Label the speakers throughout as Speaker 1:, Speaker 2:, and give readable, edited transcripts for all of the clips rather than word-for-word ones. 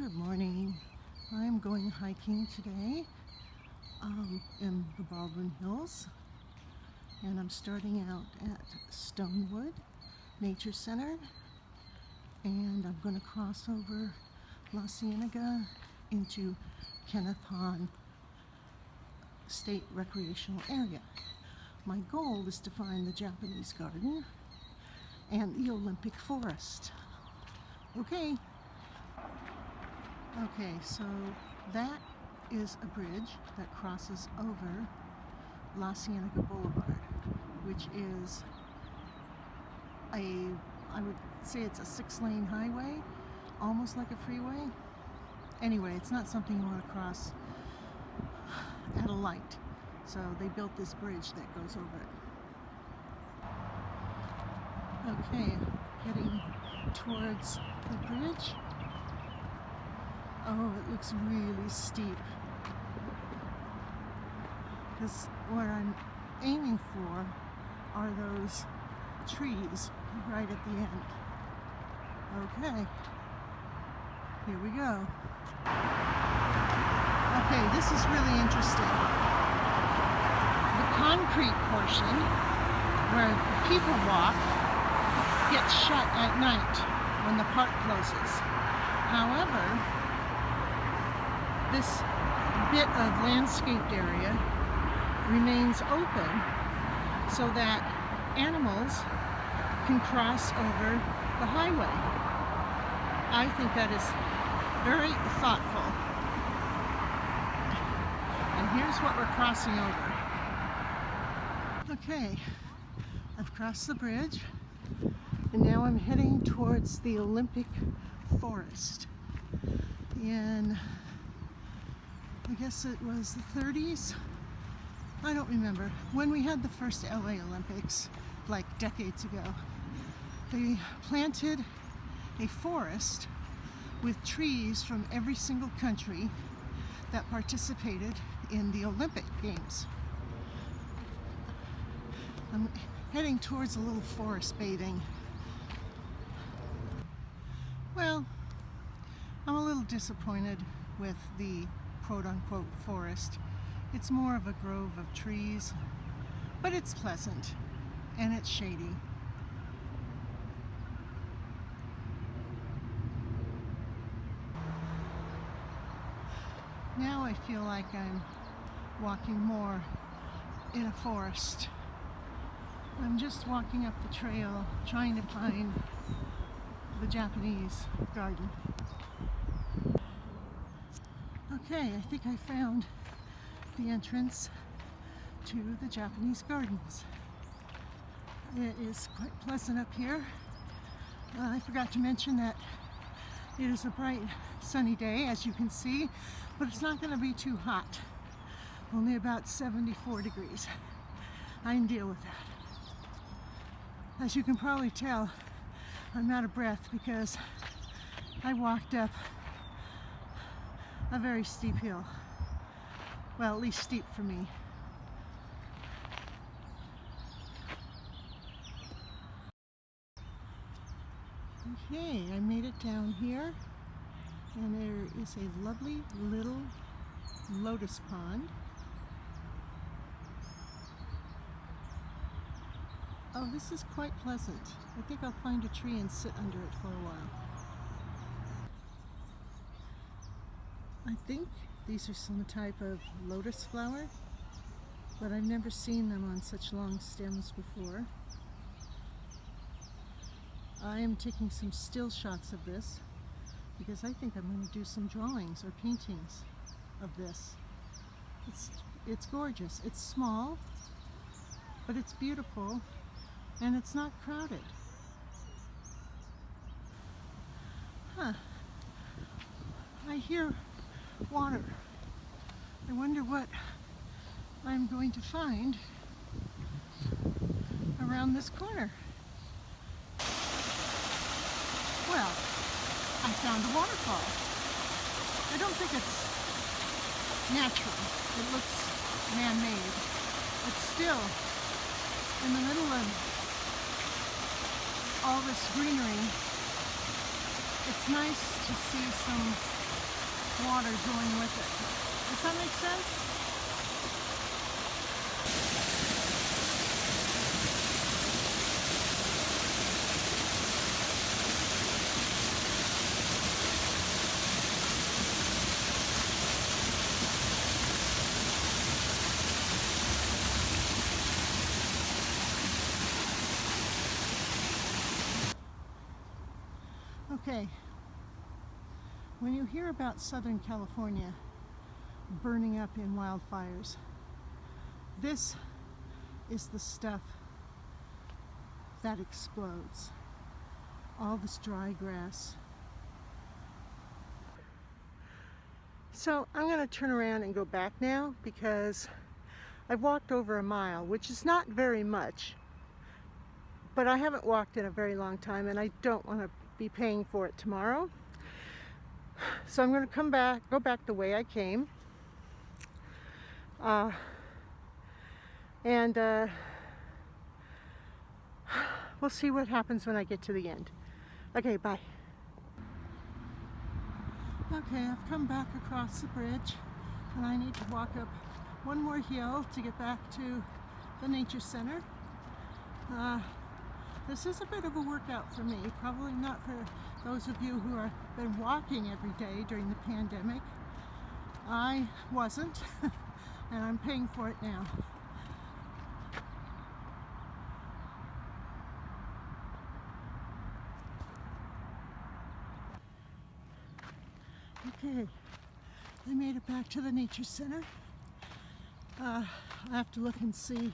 Speaker 1: Good morning. I'm going hiking today in the Baldwin Hills, and I'm starting out at Stonewood Nature Center, and I'm going to cross over La Cienega into Kenneth Hahn State Recreational Area. My goal is to find the Japanese Garden and the Olympic Forest. Okay, so that is a bridge that crosses over La Cienega Boulevard, which is I would say it's a 6-lane highway, almost like a freeway. Anyway, it's not something you want to cross at a light. So they built this bridge that goes over it. Okay, heading towards the bridge. Oh, it looks really steep. Because what I'm aiming for are those trees right at the end. Okay, here we go. Okay, this is really interesting. The concrete portion where people walk gets shut at night when the park closes. However, this bit of landscaped area remains open so that animals can cross over the highway. I think that is very thoughtful. And here's what we're crossing over. Okay, I've crossed the bridge, and now I'm heading towards the Olympic Forest. In, I guess it was the 30s? I don't remember. When we had the first LA Olympics, like decades ago, they planted a forest with trees from every single country that participated in the Olympic Games. I'm heading towards a little forest bathing. Well, I'm a little disappointed with the quote-unquote forest. It's more of a grove of trees, but it's pleasant and it's shady. Now I feel like I'm walking more in a forest. I'm just walking up the trail trying to find the Japanese garden. Okay, I think I found the entrance to the Japanese gardens. It is quite pleasant up here. I forgot to mention that it is a bright sunny day, as you can see, but it's not going to be too hot. Only about 74 degrees. I can deal with that. As you can probably tell, I'm out of breath because I walked up a very steep hill. Well, at least steep for me. Okay, I made it down here, and there is a lovely little lotus pond. Oh, this is quite pleasant. I think I'll find a tree and sit under it for a while. I think these are some type of lotus flower, but I've never seen them on such long stems before. I am taking some still shots of this because I think I'm going to do some drawings or paintings of this. It's gorgeous. It's small, but it's beautiful, and it's not crowded. Huh. I hear water. I wonder what I'm going to find around this corner. Well, I found a waterfall. I don't think it's natural. It looks man-made. But still, in the middle of all this greenery, it's nice to see some water going with it. Does that make sense? Okay, when you hear about Southern California burning up in wildfires, this is the stuff that explodes. All this dry grass. So I'm going to turn around and go back now because I've walked over a mile, which is not very much, but I haven't walked in a very long time and I don't want to be paying for it tomorrow. So I'm going to go back the way I came. And we'll see what happens when I get to the end. Okay, bye. Okay, I've come back across the bridge and I need to walk up one more hill to get back to the nature center. This is a bit of a workout for me, probably not for those of you who have been walking every day during the pandemic. I wasn't, and I'm paying for it now. Okay, I made it back to the nature center. I have to look and see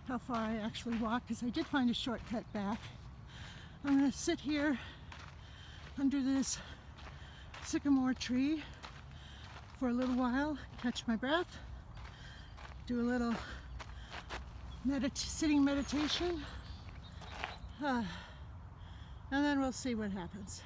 Speaker 1: how far I actually walked because I did find a shortcut back. I'm going to sit here under this sycamore tree for a little while, catch my breath, do a little sitting meditation, and then we'll see what happens.